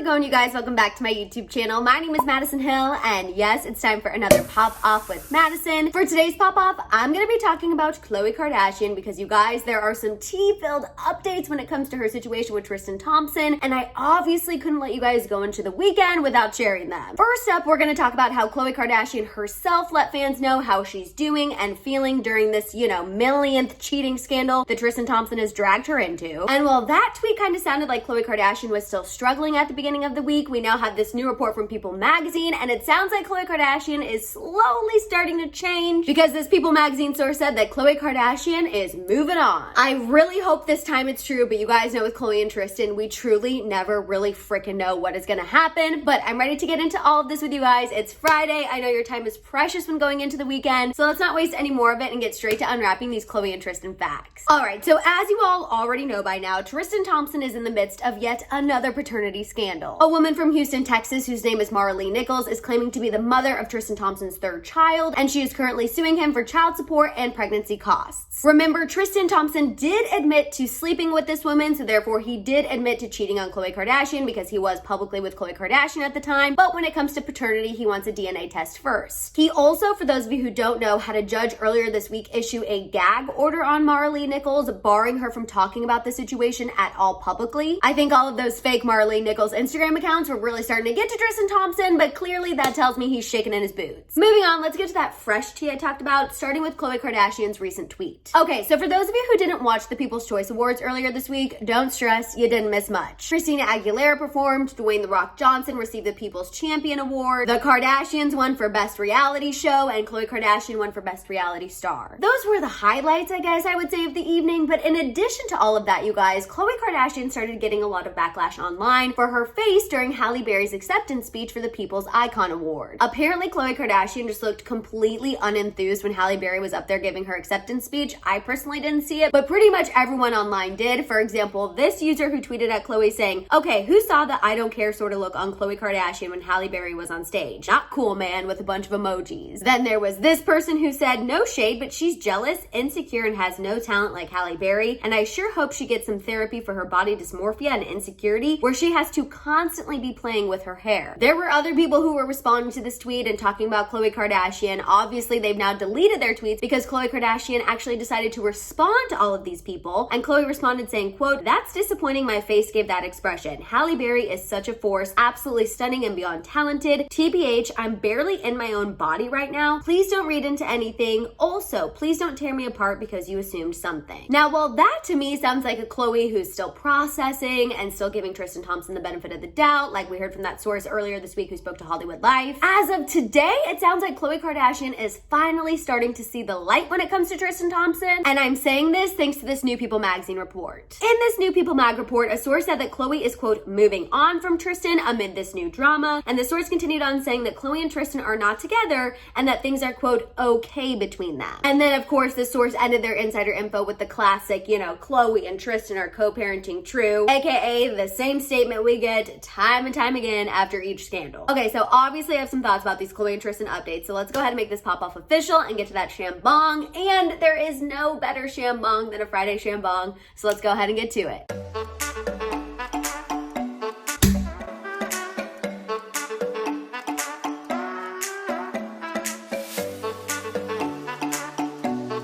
it going, you guys? Welcome back to my YouTube channel. My name is Maddison Hill, and yes, it's time for another Pop Off with Maddison. For today's Pop Off, I'm gonna be talking about Khloe Kardashian because you guys, there are some tea-filled updates when it comes to her situation with Tristan Thompson, and I obviously couldn't let you guys go into the weekend without sharing them. First up, we're gonna talk about how Khloe Kardashian herself let fans know how she's doing and feeling during this, millionth cheating scandal that Tristan Thompson has dragged her into. And while that tweet kind of sounded like Khloe Kardashian was still struggling at the beginning of the week, we now have this new report from People magazine, and it sounds like Khloe Kardashian is slowly starting to change because this People magazine source said that Khloe Kardashian is moving on. I really hope this time it's true, but you guys know with Khloe and Tristan, we truly never really freaking know what is gonna happen, but I'm ready to get into all of this with you guys. It's Friday. I know your time is precious when going into the weekend, so let's not waste any more of it and get straight to unwrapping these Khloe and Tristan facts. All right, so as you all already know by now, Tristan Thompson is in the midst of yet another paternity scandal. A woman from Houston, Texas, whose name is Marlee Nichols, is claiming to be the mother of Tristan Thompson's third child, and she is currently suing him for child support and pregnancy costs. Remember, Tristan Thompson did admit to sleeping with this woman, so therefore he did admit to cheating on Khloe Kardashian because he was publicly with Khloe Kardashian at the time, but when it comes to paternity, he wants a DNA test first. He also, for those of you who don't know, had a judge earlier this week issue a gag order on Marlee Nichols, barring her from talking about the situation at all publicly. I think all of those fake Marlee Nichols Instagram accounts were really starting to get to Tristan Thompson, but clearly that tells me he's shaking in his boots. Moving on, let's get to that fresh tea I talked about, starting with Khloe Kardashian's recent tweet. Okay, so for those of you who didn't watch the People's Choice Awards earlier this week, don't stress, you didn't miss much. Christina Aguilera performed, Dwayne "The Rock" Johnson received the People's Champion Award, the Kardashians won for Best Reality Show, and Khloe Kardashian won for Best Reality Star. Those were the highlights, I guess I would say, of the evening, but in addition to all of that, you guys, Khloe Kardashian started getting a lot of backlash online for her face during Halle Berry's acceptance speech for the People's Icon Award. Apparently, Khloe Kardashian just looked completely unenthused when Halle Berry was up there giving her acceptance speech. I personally didn't see it, but pretty much everyone online did. For example, this user who tweeted at Khloe saying, "Okay, who saw the I don't care sort of look on Khloe Kardashian when Halle Berry was on stage? Not cool, man," with a bunch of emojis. Then there was this person who said, "No shade, but she's jealous, insecure, and has no talent like Halle Berry, and I sure hope she gets some therapy for her body dysmorphia and insecurity where she has to constantly be playing with her hair." There were other people who were responding to this tweet and talking about Khloe Kardashian. Obviously, they've now deleted their tweets because Khloe Kardashian actually decided to respond to all of these people, and Khloe responded saying, quote, "That's disappointing, my face gave that expression. Halle Berry is such a force, absolutely stunning and beyond talented. TBH, I'm barely in my own body right now. Please don't read into anything. Also, please don't tear me apart because you assumed something." Now, while that to me sounds like a Khloe who's still processing and still giving Tristan Thompson the benefit of the doubt, like we heard from that source earlier this week who spoke to Hollywood Life, as of today, it sounds like Khloe Kardashian is finally starting to see the light when it comes to Tristan Thompson, and I'm saying this thanks to this new People magazine report. In this new People mag report, a source said that Khloe is, quote, "moving on from Tristan amid this new drama," and the source continued on saying that Khloe and Tristan are not together and that things are, quote, "okay" between them. And then, of course, the source ended their insider info with the classic, Khloe and Tristan are co-parenting true, aka the same statement we get time and time again after each scandal. Okay, so obviously I have some thoughts about these Khloe and Tristan updates, so let's go ahead and make this pop off official and get to that shambong, and there is no better shambong than a Friday shambong, so let's go ahead and get to it.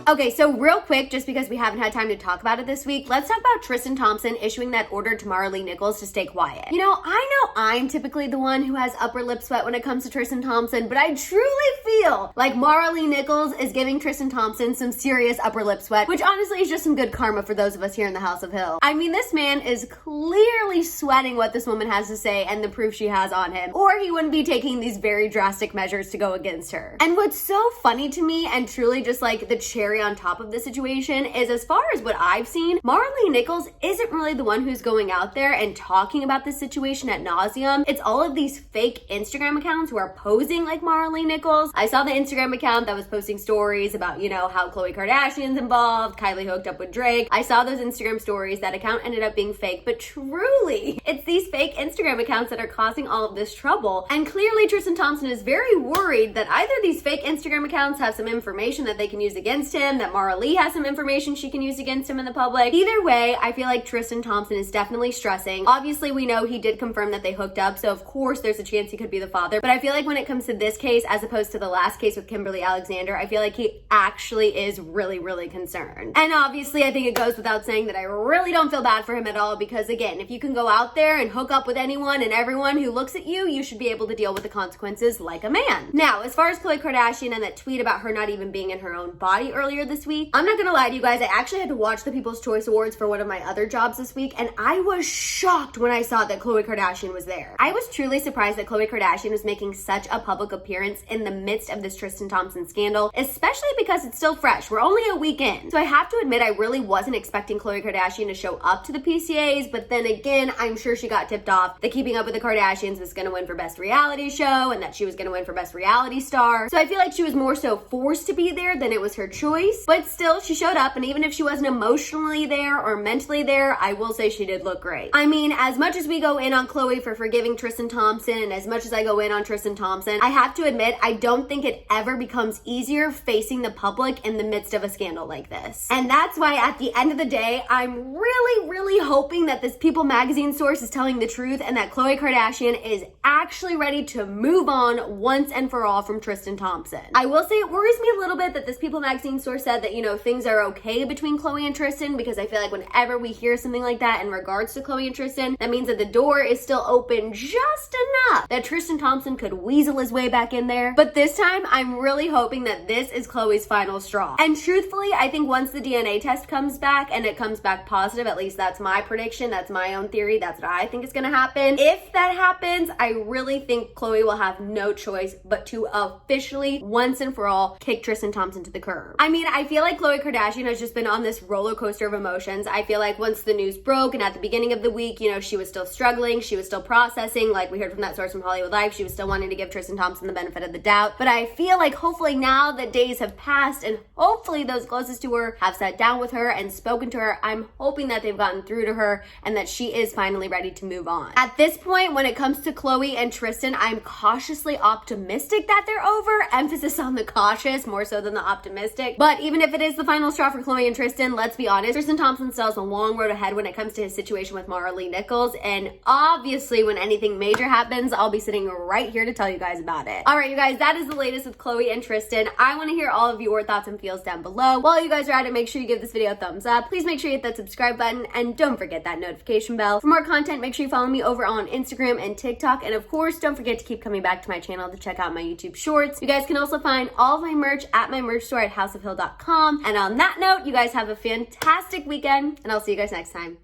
Okay, so real quick, just because we haven't had time to talk about it this week, let's talk about Tristan Thompson issuing that order to Marlee Nichols to stay quiet. I know I'm typically the one who has upper lip sweat when it comes to Tristan Thompson, but I truly feel like Marlee Nichols is giving Tristan Thompson some serious upper lip sweat, which honestly is just some good karma for those of us here in the House of Hill. I mean, this man is clearly sweating what this woman has to say and the proof she has on him, or he wouldn't be taking these very drastic measures to go against her. And what's so funny to me, and truly just like the cherry on top of the situation, is as far as what I've seen, Marlee Nichols isn't really the one who's going out there and talking about this situation at nauseum. It's all of these fake Instagram accounts who are posing like Marlee Nichols. I saw the Instagram account that was posting stories about, how Khloe Kardashian's involved, Kylie hooked up with Drake. I saw those Instagram stories. That account ended up being fake, but truly, it's these fake Instagram accounts that are causing all of this trouble. And clearly Tristan Thompson is very worried that either these fake Instagram accounts have some information that they can use against him, him, that Mara Lee has some information she can use against him in the public. Either way, I feel like Tristan Thompson is definitely stressing. Obviously, we know he did confirm that they hooked up, so of course there's a chance he could be the father. But I feel like when it comes to this case, as opposed to the last case with Kimberly Alexander, I feel like he actually is really, really concerned. And obviously, I think it goes without saying that I really don't feel bad for him at all, because again, if you can go out there and hook up with anyone and everyone who looks at you, you should be able to deal with the consequences like a man. Now, as far as Khloe Kardashian and that tweet about her not even being in her own body earlier this week, I'm not gonna lie to you guys, I actually had to watch the People's Choice Awards for one of my other jobs this week, and I was shocked when I saw that Khloe Kardashian was there. I was truly surprised that Khloe Kardashian was making such a public appearance in the midst of this Tristan Thompson scandal, especially because it's still fresh. We're only a week in. So I have to admit, I really wasn't expecting Khloe Kardashian to show up to the PCAs, but then again, I'm sure she got tipped off that Keeping Up with the Kardashians was gonna win for Best Reality Show and that she was gonna win for Best Reality Star. So I feel like she was more so forced to be there than it was her choice, but still, she showed up, and even if she wasn't emotionally there or mentally there, I will say she did look great. I mean, as much as we go in on Khloe for forgiving Tristan Thompson, and as much as I go in on Tristan Thompson, I have to admit, I don't think it ever becomes easier facing the public in the midst of a scandal like this. And that's why at the end of the day, I'm really hoping that this People magazine source is telling the truth and that Khloe Kardashian is actually ready to move on once and for all from Tristan Thompson. I will say it worries me a little bit that this People magazine source said that, you know, things are okay between Khloe and Tristan, because I feel like whenever we hear something like that in regards to Khloe and Tristan, that means that the door is still open just enough that Tristan Thompson could weasel his way back in there. But this time, I'm really hoping that this is Khloe's final straw. And truthfully, I think once the DNA test comes back and it comes back positive, at least that's my prediction, that's my own theory, that's what I think is gonna happen. If that happens, I really think Khloe will have no choice but to officially, once and for all, kick Tristan Thompson to the curb. I mean, I feel like Khloe Kardashian has just been on this roller coaster of emotions. I feel like once the news broke and at the beginning of the week, you know, she was still struggling, she was still processing, like we heard from that source from Hollywood Life, she was still wanting to give Tristan Thompson the benefit of the doubt. But I feel like hopefully now that days have passed and hopefully those closest to her have sat down with her and spoken to her, I'm hoping that they've gotten through to her and that she is finally ready to move on. At this point, when it comes to Khloe and Tristan, I'm cautiously optimistic that they're over. Emphasis on the cautious more so than the optimistic. But even if it is the final straw for Khloe and Tristan, let's be honest, Tristan Thompson still has a long road ahead when it comes to his situation with Mara Lee Nichols. And obviously, when anything major happens, I'll be sitting right here to tell you guys about it. All right, you guys, that is the latest with Khloe and Tristan. I want to hear all of your thoughts and feels down below. While you guys are at it, make sure you give this video a thumbs up. Please make sure you hit that subscribe button and don't forget that notification bell. For more content, make sure you follow me over on Instagram and TikTok. And of course, don't forget to keep coming back to my channel to check out my YouTube shorts. You guys can also find all of my merch at my merch store at houseofhill.com. And on that note, you guys have a fantastic weekend and I'll see you guys next time.